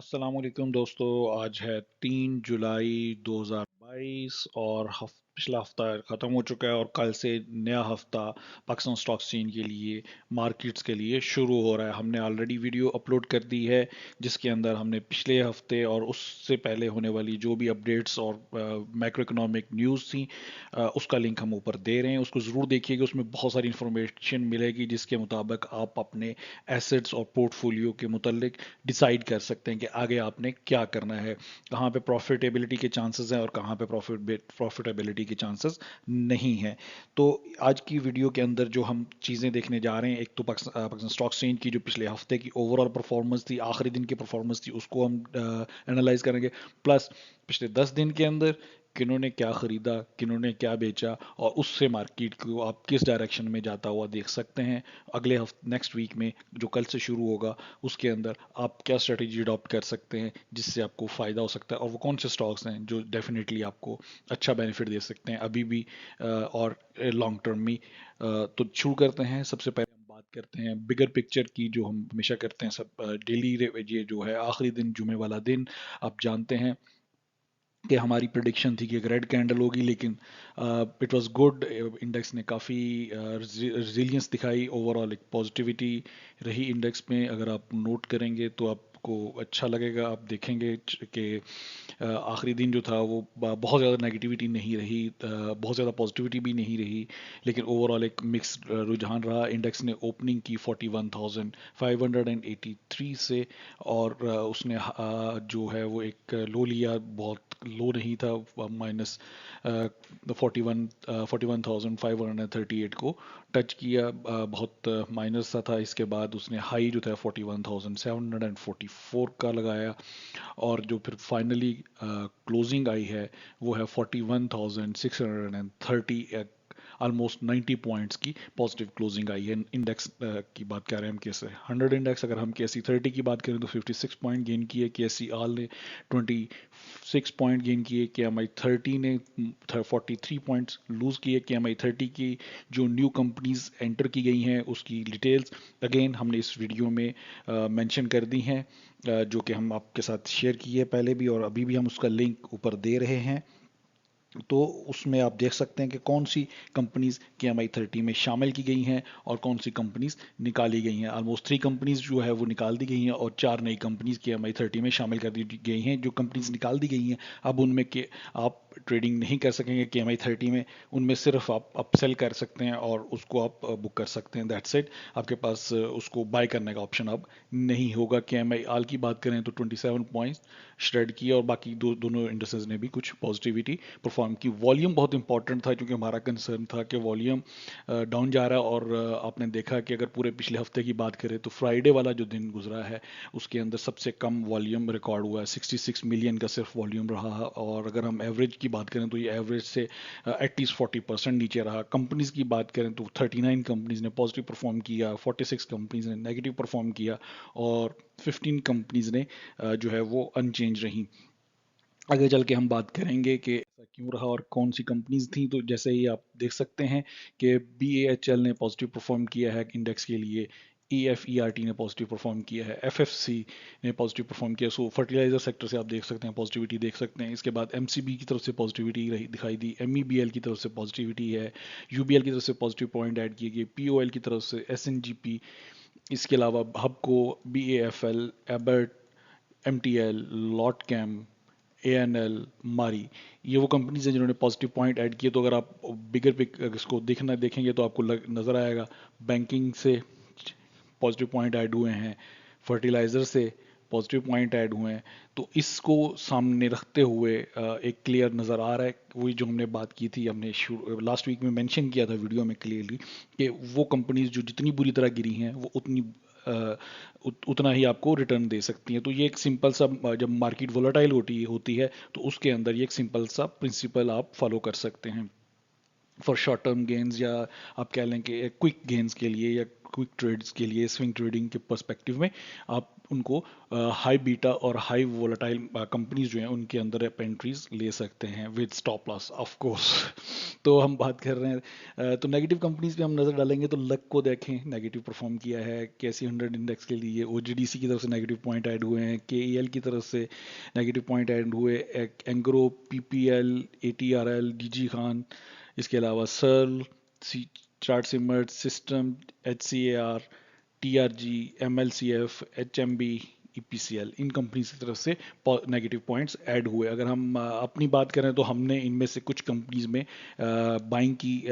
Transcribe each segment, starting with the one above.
अस्सलाम वालेकुम दोस्तों। आज है 3 जुलाई 2022 और पिछला हफ्ता ख़त्म हो चुका है और कल से नया हफ्ता पाकिस्तान स्टॉक एक्सचेंज के लिए मार्केट्स के लिए शुरू हो रहा है। हमने ऑलरेडी वीडियो अपलोड कर दी है जिसके अंदर हमने पिछले हफ्ते और उससे पहले होने वाली जो भी अपडेट्स और मैक्रो इकोनॉमिक न्यूज़ थी उसका लिंक हम ऊपर दे रहे हैं। उसको ज़रूर देखिएगा, उसमें बहुत सारी इंफॉर्मेशन मिलेगी जिसके मुताबिक आप अपने एसेट्स और पोर्टफोलियो के मुतल्लिक डिसाइड कर सकते हैं कि आगे आपने क्या करना है, कहाँ पे प्रॉफिटेबिलिटी के चांसेस हैं और कहाँ पे प्रॉफिटेबिलिटी के चांसेस नहीं हैं। तो आज की वीडियो के अंदर जो हम चीज़ें देखने जा रहे हैं, एक तो पाकिस्तान स्टॉक एक्सचेंज की जो पिछले हफ्ते की ओवरऑल परफॉर्मेंस थी, आखिरी दिन की परफॉर्मेंस थी, उसको हम एनालाइज करेंगे। प्लस पिछले 10 दिन के अंदर किन्होंने क्या खरीदा, किन्होंने क्या बेचा और उससे मार्केट को आप किस डायरेक्शन में जाता हुआ देख सकते हैं। अगले हफ्ते नेक्स्ट वीक में जो कल से शुरू होगा उसके अंदर आप क्या स्ट्रेटेजी अडॉप्ट कर सकते हैं जिससे आपको फ़ायदा हो सकता है और वो कौन से स्टॉक्स हैं जो डेफिनेटली आपको अच्छा बेनिफिट दे सकते हैं अभी भी और लॉन्ग टर्म में। तो शुरू करते हैं। सबसे पहले हम बात करते हैं बिगर पिक्चर की, जो हम हमेशा करते हैं सब डेली। ये जो है आखिरी दिन जुमे वाला दिन, आप जानते हैं कि हमारी प्रिडिक्शन थी कि एक रेड कैंडल होगी, लेकिन इट वाज गुड। इंडेक्स ने काफ़ी रिजिलियंस दिखाई, ओवरऑल एक पॉजिटिविटी रही इंडेक्स में। अगर आप नोट करेंगे तो आपको अच्छा लगेगा। आप देखेंगे कि आखिरी दिन जो था वो बहुत ज़्यादा नेगेटिविटी नहीं रही, बहुत ज़्यादा पॉजिटिविटी भी नहीं रही, लेकिन ओवरऑल एक मिक्स रुझान रहा। इंडेक्स ने ओपनिंग की 41,583 से और उसने जो है वो एक लो लिया, बहुत लो नहीं था, माइनस 41,538 को टच किया, बहुत माइनस सा था। इसके बाद उसने हाई जो था 41,744 का लगाया और जो फिर फाइनली क्लोजिंग आई है वो है 41,630, ऑलमोस्ट 90 पॉइंट्स की पॉजिटिव क्लोजिंग आई है। इंडेक्स की बात कर रहे हैं हम, कैसे 100 इंडेक्स, अगर हम KSE 30 की बात करें तो 56 पॉइंट गेन किए, KSE ऑल ने 26 पॉइंट गेन किए, KMI 30 ने 43 पॉइंट्स लूज किए। KMI 30 की जो न्यू कंपनीज एंटर की गई हैं उसकी डिटेल्स अगेन हमने इस वीडियो में मेंशन कर दी हैं, जो कि हम आपके साथ शेयर की है पहले भी और अभी भी हम उसका लिंक ऊपर दे रहे हैं। तो उसमें आप देख सकते हैं कि कौन सी कंपनीज KMI 30 में शामिल की गई हैं और कौन सी कंपनीज निकाली गई हैं। ऑलमोस्ट 3 कंपनीज जो है वो निकाल दी गई हैं और 4 नई कंपनीज KMI 30 में शामिल कर दी गई हैं। जो कंपनीज निकाल दी गई हैं अब उनमें के आप ट्रेडिंग नहीं कर सकेंगे KMI 30 में, उनमें सिर्फ आप अपसेल कर सकते हैं और उसको आप बुक कर सकते हैं, दैट्स इट। आपके पास उसको बाय करने का ऑप्शन अब नहीं होगा। KMI आल की बात करें तो 27 पॉइंट्स श्रेड किया और बाकी दोनों इंडस्ट्रीज ने भी कुछ पॉजिटिविटी परफॉर्म की। वॉल्यूम बहुत इंपॉर्टेंट था क्योंकि हमारा कंसर्न था कि वॉल्यूम डाउन जा रहा है और आपने देखा कि अगर पूरे पिछले हफ्ते की बात करें तो फ्राइडे वाला जो दिन गुजरा है उसके अंदर सबसे कम वॉल्यूम रिकॉर्ड हुआ है, 66 मिलियन का सिर्फ वॉल्यूम रहा है। और अगर हम एवरेज की बात करें तो ये एवरेज से एटलीस्ट 40% नीचे रहा। कंपनीज की बात करें तो 39 कंपनीज ने पॉजिटिव परफॉर्म किया, 46 कंपनीज ने नेगेटिव परफॉर्म किया और 15 कंपनीज ने जो है वो अनचेंज रही। आगे चल के हम बात करेंगे कि ऐसा क्यों रहा और कौन सी कंपनीज थी। तो जैसे ही आप देख सकते हैं कि BAHL ने पॉजिटिव परफॉर्म किया है इंडेक्स के लिए, EFERT ने पॉजिटिव परफॉर्म किया है, FFC ने पॉजिटिव परफॉर्म किया। सो फर्टिलाइजर सेक्टर से आप देख सकते हैं पॉजिटिविटी देख सकते हैं। इसके बाद MCB की तरफ से पॉजिटिविटी दिखाई दी, MEBL की तरफ से पॉजिटिविटी है, UBL की तरफ से पॉजिटिव पॉइंट ऐड किए गए, POL की तरफ से, SNGP, इसके अलावा हबको, BAFL, एबर्ट, MTL, लॉटकैम, ANL, मारी, ये वो कंपनीज हैं जिन्होंने पॉजिटिव पॉइंट ऐड किए। तो अगर आप बिगर पिक इसको देखेंगे तो आपको नज़र आएगा बैंकिंग से पॉजिटिव पॉइंट ऐड हुए हैं, फर्टिलाइज़र से पॉजिटिव पॉइंट ऐड हुए हैं। तो इसको सामने रखते हुए एक क्लियर नज़र आ रहा है, वही जो हमने बात की थी, हमने लास्ट वीक में मेंशन किया था वीडियो में क्लियरली कि वो कंपनीज जो जितनी बुरी तरह गिरी हैं वो उतना ही आपको रिटर्न दे सकती हैं। तो ये एक सिंपल सा, जब मार्केट वोलेटाइल होती होती है तो उसके अंदर ये एक सिंपल सा प्रिंसिपल आप फॉलो कर सकते हैं। फॉर शॉर्ट टर्म गेन्स, या आप कह लें कि क्विक गेन्स के लिए या क्विक ट्रेड्स के लिए, स्विंग ट्रेडिंग के पर्सपेक्टिव में आप उनको हाई बीटा और हाई वोलेटाइल कंपनीज जो हैं उनके अंदर आप एंट्रीज ले सकते हैं with stop loss of course. तो हम बात कर रहे हैं तो नेगेटिव कंपनीज पे हम नज़र डालेंगे तो लक को देखें, नेगेटिव परफॉर्म किया है। केसी 100 इंडेक्स के लिए ओजीडीसी की तरफ से नेगेटिव पॉइंट ऐड हुए हैं, केईएल की तरफ से नेगेटिव पॉइंट ऐड हुए, Engro, PPL, ATRL, DG Khan, इसके अलावा सर्ल, सी चार्ट सिमर्ट सिस्टम, H C A R, T R G, M L C F, H M B, E P C L, इन कंपनीज की तरफ से नेगेटिव पॉइंट्स ऐड हुए। अगर हम अपनी बात करें तो हमने इनमें से कुछ कंपनीज में बाइंग की,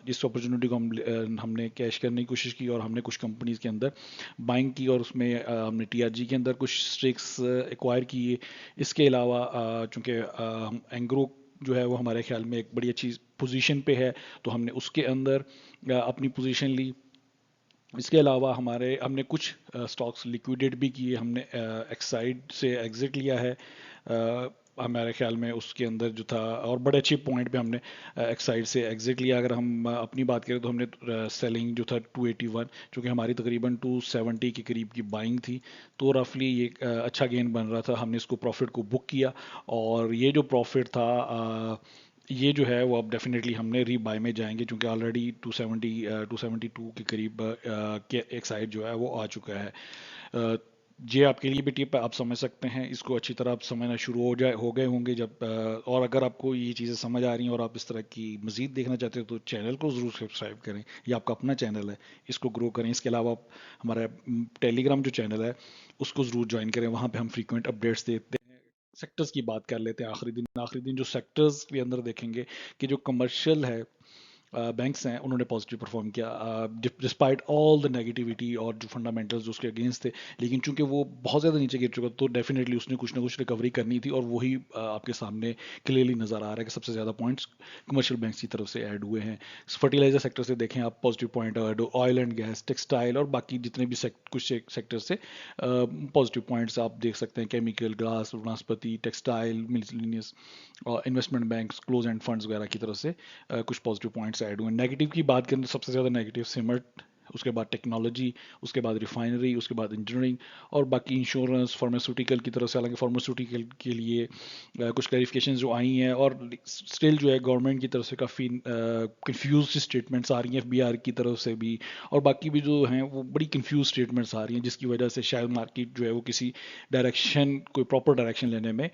जिस अपॉर्चुनिटी को हमने कैश करने की कोशिश की और हमने कुछ कंपनीज के अंदर बाइंग की और उसमें हमने टी आर जी के अंदर कुछ स्टेक्स एक्वायर किए। इसके अलावा चूंकि एंग्रो जो है वो हमारे ख्याल में एक बड़ी अच्छी पोजीशन पे है तो हमने उसके अंदर अपनी पोजीशन ली। इसके अलावा हमने कुछ स्टॉक्स लिक्विडेट भी किए, हमने एक्साइड से एग्जिट लिया है हमारे ख्याल में उसके अंदर जो था, और बड़े अच्छे पॉइंट पे हमने एक्साइड से एग्जिट लिया। अगर हम अपनी बात करें तो हमने सेलिंग जो था 281, जो कि हमारी तकरीबन 270 के करीब की बाइंग थी, तो रफली ये अच्छा गेन बन रहा था, हमने इसको प्रॉफिट को बुक किया। और ये जो प्रॉफिट था ये जो है वो अब डेफिनेटली हमने रीबाय में जाएंगे, क्योंकि ऑलरेडी 272 के करीब के एक साइड जो है वो आ चुका है। ये आपके लिए भी टिप है, आप समझ सकते हैं इसको अच्छी तरह, आप समझना शुरू हो गए होंगे जब और अगर आपको ये चीज़ें समझ आ रही हैं और आप इस तरह की मजीद देखना चाहते हो तो चैनल को ज़रूर सब्सक्राइब करें। ये आपका अपना चैनल है, इसको ग्रो करें। इसके अलावा आप हमारा टेलीग्राम जो चैनल है उसको ज़रूर ज्वाइन करें, वहाँ पे हम फ्रीक्वेंट अपडेट्स देते हैं। सेक्टर्स की बात कर लेते हैं आखिरी दिन जो सेक्टर्स के अंदर देखेंगे कि जो कमर्शियल है बैंक्स हैं उन्होंने पॉजिटिव परफॉर्म किया डिस्पाइट ऑल द नेगेटिविटी और जो फंडामेंटल्स उसके अगेंस्ट थे। लेकिन चूंकि वो बहुत ज़्यादा नीचे गिर चुका तो डेफिनेटली उसने कुछ ना कुछ रिकवरी करनी थी, और वही आपके सामने क्लियरली नज़र आ रहा है कि सबसे ज़्यादा पॉइंट्स कमर्शियल बैंक्स की तरफ से ऐड हुए हैं। फर्टिलाइजर सेक्टर से देखें आप, positive point add, oil and gas, textile और बाकी जितने भी कुछ सेक्टर से पॉजिटिव पॉइंट्स आप देख सकते हैं। केमिकल, ग्लास, वनस्पति, टेक्सटाइल, मिसलिनियस और investment banks, close end funds वगैरह की तरफ से कुछ पॉजिटिव पॉइंट्स ऐड हुए। नेगेटिव की बात करें तो सबसे ज़्यादा नेगेटिव सिमर्ट, उसके बाद टेक्नोलॉजी, उसके बाद रिफाइनरी, उसके बाद इंजीनियरिंग और बाकी इंश्योरेंस, फार्मास्यूटिकल की तरफ से। हालांकि फार्मास्यूटिकल के लिए कुछ क्लैरिफिकेशन जो आई हैं, और स्टिल जो है गवर्नमेंट की तरफ से काफ़ी कंफ्यूज स्टेटमेंट्स आ रही हैं एफबीआर की तरफ से भी, और बाकी भी जो हैं वो बड़ी कंफ्यूज स्टेटमेंट्स आ रही हैं, जिसकी वजह से शायद मार्केट जो है वो किसी डायरेक्शन, कोई प्रॉपर डायरेक्शन लेने में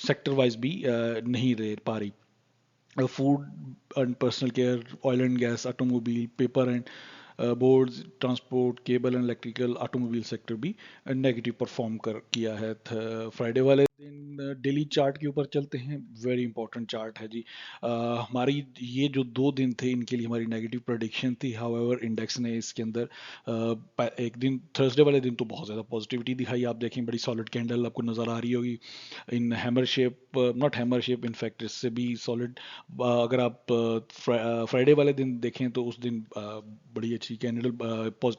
सेक्टर वाइज भी नहीं रह पा रही। Food and personal care, oil and gas, automobile, paper and boards, transport, cable and electrical, automobile sector भी नेगेटिव परफॉर्म कर किया है। फ्राइडे वाले दिन डेली चार्ट के ऊपर चलते हैं, वेरी इंपॉर्टेंट चार्ट है जी। हमारी ये जो 2 दिन थे इनके लिए हमारी नेगेटिव प्रोडिक्शन थी, हाउएवर इंडेक्स ने इसके अंदर एक दिन थर्सडे वाले दिन तो बहुत ज़्यादा पॉजिटिविटी दिखाई। आप देखें बड़ी सॉलिड कैंडल आपको नज़र आ रही होगी in hammer shape, not hammer shape, in fact इससे भी सॉलिड। अगर आप फ्राइडे वाले दिन देखें तो उस दिन बड़ी अच्छी कैंडल,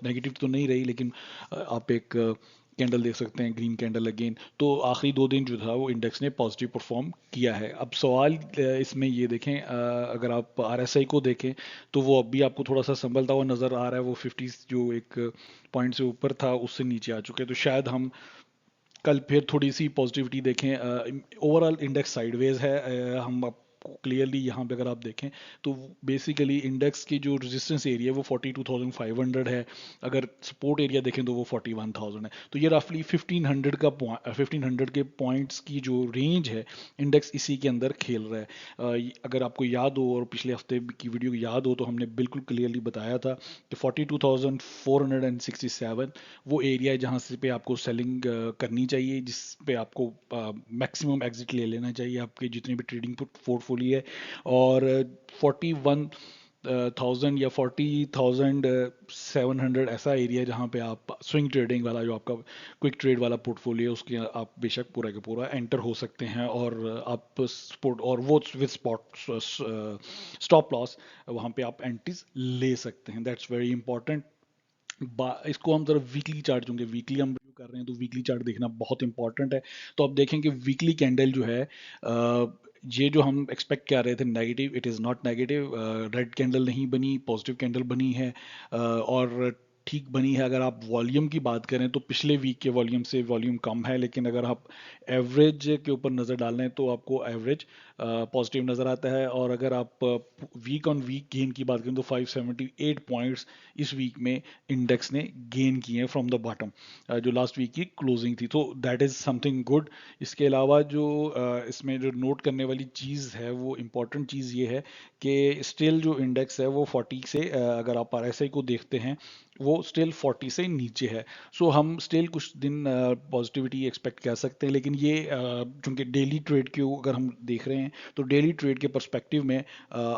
नेगेटिव तो नहीं रही, लेकिन आप एक कैंडल देख सकते हैं, ग्रीन कैंडल अगेन। तो आखिरी 2 दिन जो था वो इंडेक्स ने पॉजिटिव परफॉर्म किया है। अब सवाल इसमें ये देखें, अगर आप आरएसआई को देखें तो वो अब भी आपको थोड़ा सा संभलता हुआ नज़र आ रहा है, वो 50 जो एक पॉइंट से ऊपर था उससे नीचे आ चुके हैं, तो शायद हम कल फिर थोड़ी सी पॉजिटिविटी देखें। ओवरऑल इंडेक्स साइडवेज है, हम आपको क्लियरली यहाँ पे अगर आप देखें तो बेसिकली इंडेक्स की जो रेजिस्टेंस एरिया है वो 42,500 है, अगर सपोर्ट एरिया देखें तो वो 41,000 है। तो ये रफली 1500 के पॉइंट्स की जो रेंज है इंडेक्स इसी के अंदर खेल रहा है। अगर आपको याद हो और पिछले हफ्ते की वीडियो याद हो तो हमने बिल्कुल क्लियरली बताया था कि 42,467 वो एरिया है जहाँ से पे आपको सेलिंग करनी चाहिए, जिस पे आपको मैक्सिमम एग्जिट ले लेना चाहिए आपके जितने भी ट्रेडिंग पोर्टफोलियो है। और 41,000 या 40,700 ऐसा एरिया है जहाँ पे आप स्विंग ट्रेडिंग वाला जो आपका क्विक ट्रेड वाला पोर्टफोलियो उसके आप बेशक पूरा का पूरा एंटर हो सकते हैं, और आप स्पोर्ट और वो विद स्पॉट स्टॉप लॉस वहाँ पे आप एंट्रीज ले सकते हैं। That's very important. इसको हम जरा वीकली चार्ट, चूंकि वीकली हम रिव्यू कर रहे हैं तो वीकली चार्ट देखना बहुत इंपॉर्टेंट है। तो आप देखें कि वीकली कैंडल जो है ये जो हम एक्सपेक्ट कर रहे थे negative, it is not negative. Red candle नहीं बनी, पॉजिटिव कैंडल बनी है, और ठीक बनी है। अगर आप वॉल्यूम की बात करें तो पिछले वीक के वॉल्यूम से वॉल्यूम कम है, लेकिन अगर आप एवरेज के ऊपर नज़र डाल रहे हैं तो आपको एवरेज पॉजिटिव नज़र आता है। और अगर आप वीक ऑन वीक गेन की बात करें तो 578 पॉइंट्स इस वीक में इंडेक्स ने गेन किए हैं फ्रॉम द बॉटम, जो लास्ट वीक की क्लोजिंग थी। तो दैट इज़ समथिंग गुड। इसके अलावा जो इसमें जो नोट करने वाली चीज़ है, वो इम्पॉर्टेंट चीज़ ये है कि स्टिल जो इंडेक्स है वो 40 से, अगर आप आरएसआई को देखते हैं, वो स्टिल 40 से नीचे है। सो हम स्टिल कुछ दिन पॉजिटिविटी एक्सपेक्ट कर सकते हैं, लेकिन ये चूंकि डेली ट्रेड को अगर हम देख रहे हैं तो डेली ट्रेड के पर्सपेक्टिव में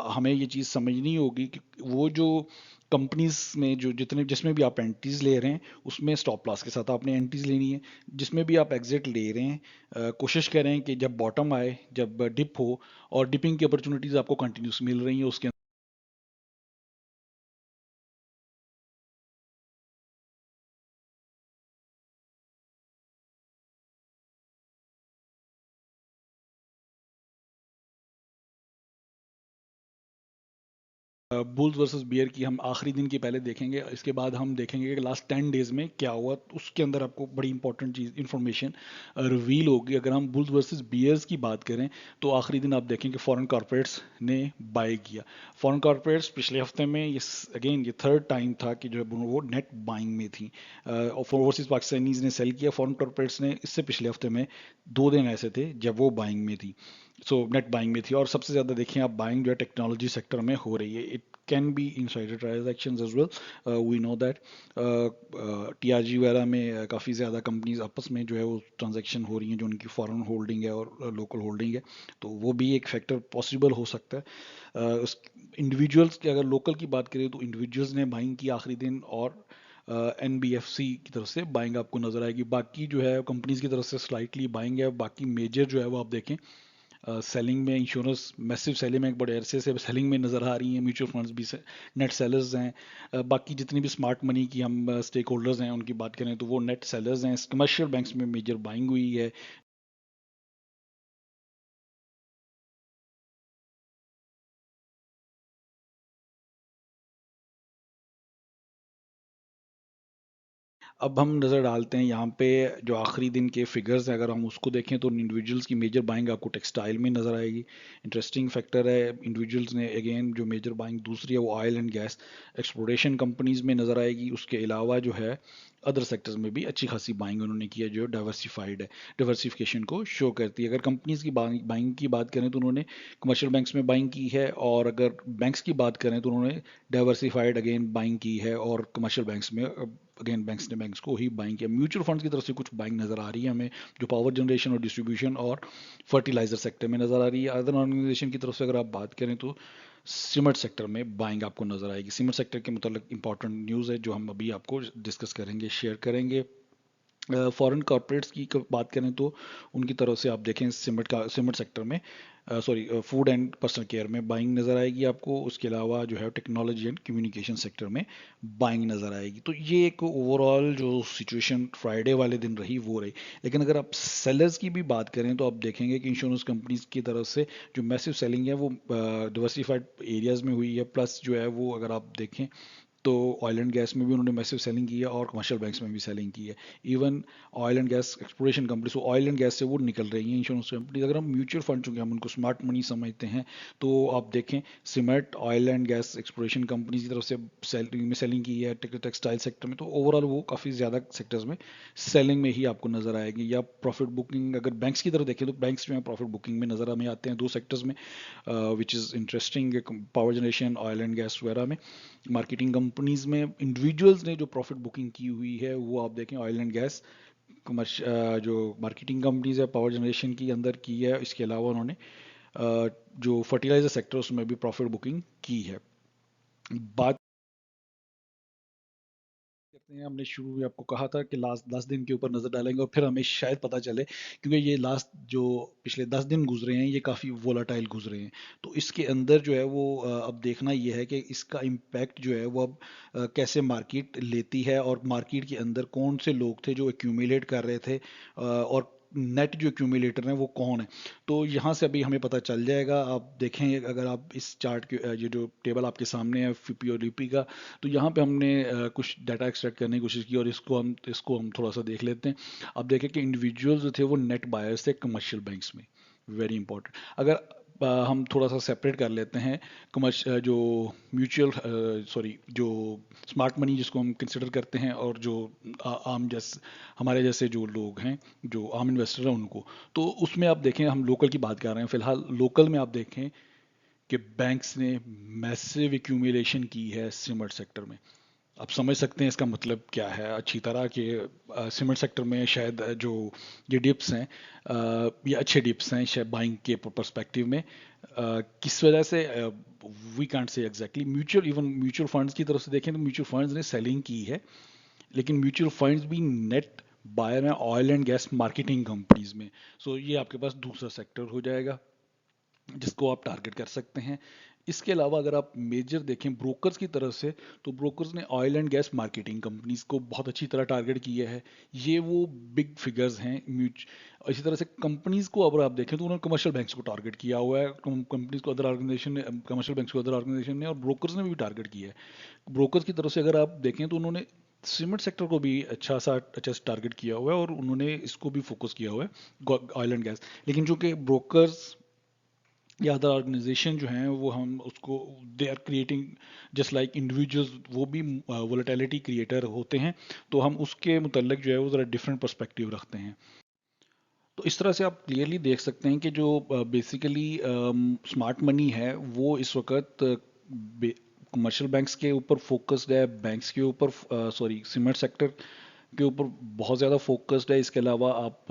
हमें ये चीज़ समझनी होगी कि वो जो कंपनीज में जो जितने जिसमें भी आप एंट्रीज ले रहे हैं, उसमें स्टॉप लॉस के साथ आपने एंट्रीज लेनी है। जिसमें भी आप एग्जिट ले रहे हैं, कोशिश करें कि जब बॉटम आए, जब डिप हो और डिपिंग की अपॉर्चुनिटीज आपको कंटिन्यूस मिल रही है, उसके बुल्स वर्सेस बियर की हम आखिरी दिन की पहले देखेंगे। इसके बाद हम देखेंगे कि लास्ट 10 डेज में क्या हुआ। उसके अंदर आपको बड़ी इंपॉर्टेंट चीज़ इन्फॉर्मेशन रिवील होगी। अगर हम बुल्स वर्सेस बियर्स की बात करें तो आखिरी दिन आप देखेंगे फॉरेन कॉर्पोरेट्स ने बाय किया। फॉरेन कॉर्पोरेट्स पिछले हफ्ते में ये अगेन ये थर्ड टाइम था कि जो है वो नेट बाइंग में थी। और ओवरसीज पाकिस्तानीज ने सेल किया, फॉरेन कॉर्पोरेट्स ने इससे पिछले हफ्ते में 2 दिन ऐसे थे जब वो बाइंग में थी। सो नेट बाइंग में थी, और सबसे ज़्यादा देखें आप बाइंग जो है टेक्नोलॉजी सेक्टर में हो रही है। It can be insider transactions as well, we know that. TRG वगैरह में काफ़ी ज़्यादा कंपनीज आपस में जो है वो ट्रांजैक्शन हो रही हैं, जो उनकी फॉरेन होल्डिंग है और लोकल होल्डिंग है, तो वो भी एक फैक्टर पॉसिबल हो सकता है। उस इंडिविजुअल्स की अगर लोकल की बात करें तो इंडिविजुअल्स ने बाइंग की आखिरी दिन, और एनबीएफसी की तरफ से बाइंग आपको नजर आएगी। बाकी जो है कंपनीज की तरफ से स्लाइटली बाइंग है। बाकी मेजर जो है वो आप देखें सेलिंग में, इंश्योरेंस मैसिव सेलिंग में एक बड़े अरसे से सेलिंग में नज़र आ रही हैं। म्यूचुअल फंड्स भी नेट सेलर्स हैं। बाकी जितनी भी स्मार्ट मनी की हम स्टेक होल्डर्स हैं उनकी बात करें तो वो नेट सेलर्स हैं। कमर्शियल बैंक्स में मेजर बाइंग हुई है। अब हम नज़र डालते हैं यहाँ पे जो आखिरी दिन के फिगर्स हैं, अगर हम उसको देखें तो इंडिविजुअल्स की मेजर बाइंग आपको टेक्सटाइल में नज़र आएगी। इंटरेस्टिंग फैक्टर है, इंडिविजुअल्स ने अगेन जो मेजर बाइंग दूसरी है वो oil and gas exploration companies में नज़र आएगी। उसके अलावा जो है अदर सेक्टर्स में भी अच्छी खासी बाइंग उन्होंने की है, जो डाइवर्सिफाइड है, डाइवर्सिफिकेशन को शो करती है। अगर कंपनीज की बाइंग की बात करें तो उन्होंने कमर्शियल बैंक्स में बाइंग की है, और अगर बैंक्स की बात करें तो उन्होंने डाइवर्सिफाइड अगेन बाइंग की है, और कमर्शियल बैंक्स में अगेन बैंक्स ने बैंक्स को ही बाइंग किया। म्यूचुअल फंड्स की तरफ से कुछ बाइंग नज़र आ रही है हमें, जो पावर जनरेशन और डिस्ट्रीब्यूशन और फर्टिलाइजर सेक्टर में नज़र आ रही है। अदर ऑर्गेनाइजेशन की तरफ से अगर आप बात करें तो सीमेंट सेक्टर में बाइंग आपको नज़र आएगी। सीमेंट सेक्टर के मतलब इंपॉर्टेंट न्यूज़ है जो हम अभी आपको डिस्कस करेंगे, शेयर करेंगे। फॉरेन कॉर्पोरेट्स की बात करें तो उनकी तरफ से आप देखें सीमेंट सेक्टर में, sorry, food and personal care में बाइंग नज़र आएगी आपको। उसके अलावा जो है टेक्नोलॉजी एंड कम्युनिकेशन सेक्टर में बाइंग नज़र आएगी। तो ये एक ओवरऑल जो सिचुएशन फ्राइडे वाले दिन रही वो रही। लेकिन अगर आप सेलर्स की भी बात करें तो आप देखेंगे कि इंश्योरेंस कंपनीज की तरफ से जो मैसिव सेलिंग है वो डिवर्सिफाइड एरियाज में हुई है। प्लस जो है वो अगर आप देखें तो ऑयल एंड गैस में भी उन्होंने मैसिव सेलिंग की है, और कमर्शियल बैंक्स में भी सेलिंग की है। Even oil and gas exploration company, so oil and gas से वो निकल रही हैं इंश्योरेंस कंपनी। अगर हम म्यूचुअल फंड, चूंकि हम उनको स्मार्ट मनी समझते हैं, तो आप देखें cement, oil and gas exploration company की तरफ से सेलिंग की है। टेक्सटाइल सेक्टर में तो ओवरऑल वो काफ़ी ज़्यादा सेक्टर्स में सेलिंग में ही आपको नजर आएगी। या प्रॉफिट बुकिंग अगर बैंक्स की तरफ देखें तो बैंक्स जो है प्रॉफिट बुकिंग में नजर हमें आते हैं दो सेक्टर्स में, which is interesting, power generation, oil and gas वगैरह में। मार्केटिंग कंपनीज में इंडिविजुअल्स ने जो प्रॉफिट बुकिंग की हुई है वो आप देखें ऑयल एंड गैस जो मार्केटिंग कंपनीज है पावर जनरेशन की अंदर की है। इसके अलावा उन्होंने जो फर्टिलाइजर सेक्टर उसमें भी प्रॉफिट बुकिंग की है। बात करते हैं, हमने शुरू में आपको कहा था कि लास्ट 10 दिन के ऊपर नज़र डालेंगे और फिर हमें शायद पता चले, क्योंकि ये लास्ट जो पिछले 10 दिन गुजरे हैं ये काफ़ी वोलाटाइल गुजरे हैं। तो इसके अंदर जो है वो अब देखना ये है कि इसका इम्पैक्ट जो है वो अब कैसे मार्केट लेती है, और मार्केट के अंदर कौन से लोग थे जो एक्यूमुलेट कर रहे थे, और नेट जो एक्यूमुलेटर हैं वो कौन है। तो यहाँ से अभी हमें पता चल जाएगा। आप देखें अगर आप इस चार्ट के ये जो टेबल आपके सामने है FIPI और LIPI का, तो यहाँ पे हमने कुछ डाटा एक्सट्रैक्ट करने की कोशिश की और इसको हम थोड़ा सा देख लेते हैं। अब देखें कि इंडिविजुअल्स जो थे वो नेट बायर्स थे कमर्शियल बैंक्स में। Very important. अगर हम थोड़ा सा सेपरेट कर लेते हैं जो म्यूचुअल सॉरी जो स्मार्ट मनी जिसको हम कंसिडर करते हैं, और जो आम जैसे हमारे जैसे जो लोग हैं, जो आम इन्वेस्टर हैं उनको, तो उसमें आप देखें हम लोकल की बात कर रहे हैं फिलहाल। लोकल में आप देखें कि बैंक्स ने मैसिव एक्यूमुलेशन की है सीमेंट सेक्टर में। आप समझ सकते हैं इसका मतलब क्या है अच्छी तरह कि सीमेंट सेक्टर में शायद जो ये डिप्स हैं, ये अच्छे डिप्स हैं शायद बाइंग के पर्सपेक्टिव में। किस वजह से we can't say exactly. Mutual funds की तरफ से देखें तो म्यूचुअल फंड्स ने सेलिंग की है, लेकिन म्यूचुअल फंड्स भी नेट बायर हैं oil and gas marketing companies में। सो ये आपके पास दूसरा सेक्टर हो जाएगा जिसको आप टारगेट कर सकते हैं। इसके अलावा अगर आप मेजर देखें ब्रोकर्स की तरफ से, तो ब्रोकर्स ने oil and gas marketing companies को बहुत अच्छी तरह टारगेट किया है। ये वो बिग फिगर्स हैं इसी तरह से कंपनीज को अगर आप देखें तो उन्होंने कमर्शियल बैंक्स को टारगेट किया हुआ है। कंपनीज को अदर ऑर्गेनाइजेशन ने, कमर्शियल बैंक्स को अदर ऑर्गेनाइजेशन ने, और ब्रोकर्स ने भी टारगेट किया है। ब्रोकर्स की तरफ से अगर आप देखें तो उन्होंने सीमेंट सेक्टर को भी अच्छा सा टारगेट किया हुआ है, और उन्होंने इसको भी फोकस किया हुआ है ऑयल एंड गैस। लेकिन चूंकि ब्रोकर्स या अदर ऑर्गेनाइजेशन जो हैं वो हम उसको they are creating just like individuals, वो भी वोलेटिलिटी क्रिएटर होते हैं, तो हम उसके मुतल्लिक जो है वो ज़रा डिफरेंट पर्सपेक्टिव रखते हैं। तो इस तरह से आप क्लियरली देख सकते हैं कि जो बेसिकली स्मार्ट मनी है वो इस वक्त कमर्शियल बैंक्स के ऊपर फोकस्ड है, बैंक्स के ऊपर सॉरी सीमेंट सेक्टर के ऊपर बहुत ज़्यादा फोकस्ड है। इसके अलावा आप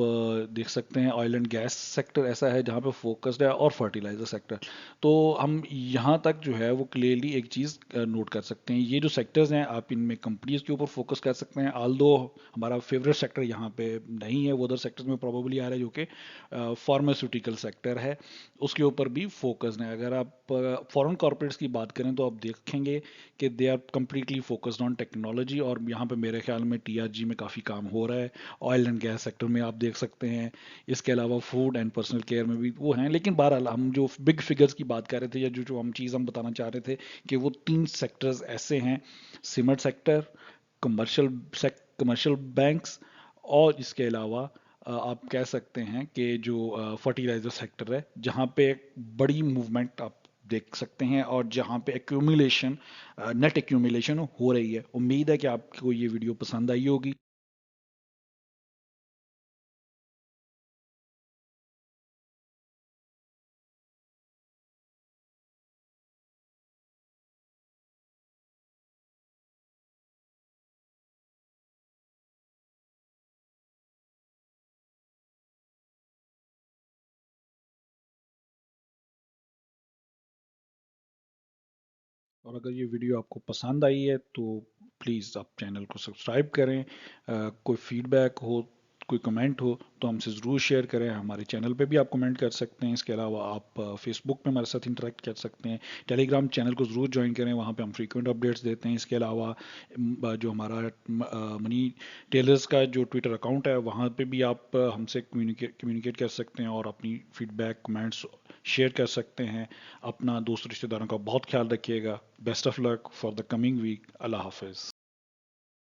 देख सकते हैं ऑयल एंड गैस सेक्टर ऐसा है जहाँ पे फोकस्ड है, और फर्टिलाइजर सेक्टर। तो हम यहाँ तक जो है वो क्लियरली एक चीज़ नोट कर सकते हैं, ये जो सेक्टर्स हैं आप इनमें कंपनीज के ऊपर फोकस कर सकते हैं। ऑल्दो हमारा फेवरेट सेक्टर यहाँ पे नहीं है, वो अदर सेक्टर्स में प्रोबेबली आ रहा है, जो कि फार्मास्यूटिकल सेक्टर है, उसके ऊपर भी फोकस है। अगर आप फॉरेन कॉर्पोरेट्स की बात करें तो आप देखेंगे कि they are completely focused on technology, और यहाँ पे मेरे ख्याल में TRG में काफ़ी काम हो रहा है। ऑयल एंड गैस सेक्टर में आप देख सकते हैं। इसके अलावा फूड एंड पर्सनल केयर में भी वो हैं। लेकिन बहरहाल हम जो बिग फिगर्स की बात कर रहे थे, या जो जो हम चीज़ हम बताना चाह रहे थे, कि वो 3 सेक्टर्स ऐसे हैं, सीमेंट सेक्टर, कमर्शियल बैंक्स, और इसके अलावा आप कह सकते हैं कि जो फर्टिलाइजर सेक्टर है, जहाँ पे एक बड़ी मूवमेंट आप देख सकते हैं, और जहाँ पे एक्यूमुलेशन, नेट एक्यूमुलेशन हो रही है। उम्मीद है कि आपको ये वीडियो पसंद आई होगी। और अगर ये वीडियो आपको पसंद आई है तो प्लीज़ आप चैनल को सब्सक्राइब करें। कोई फीडबैक हो, कोई कमेंट हो तो हमसे ज़रूर शेयर करें। हमारे चैनल पे भी आप कमेंट कर सकते हैं। इसके अलावा आप फेसबुक पे हमारे साथ इंटरेक्ट कर सकते हैं। टेलीग्राम चैनल को ज़रूर ज्वाइन करें, वहाँ पे हम फ्रीक्वेंट अपडेट्स देते हैं। इसके अलावा जो हमारा मनी टेलर्स का जो ट्विटर अकाउंट है, वहाँ पे भी आप हमसे कम्युनिकेट कर सकते हैं, और अपनी फीडबैक कमेंट्स शेयर कर सकते हैं। अपना दोस्त रिश्तेदारों का बहुत ख्याल रखिएगा। Best of luck for the coming week. अल्लाह हाफिज़।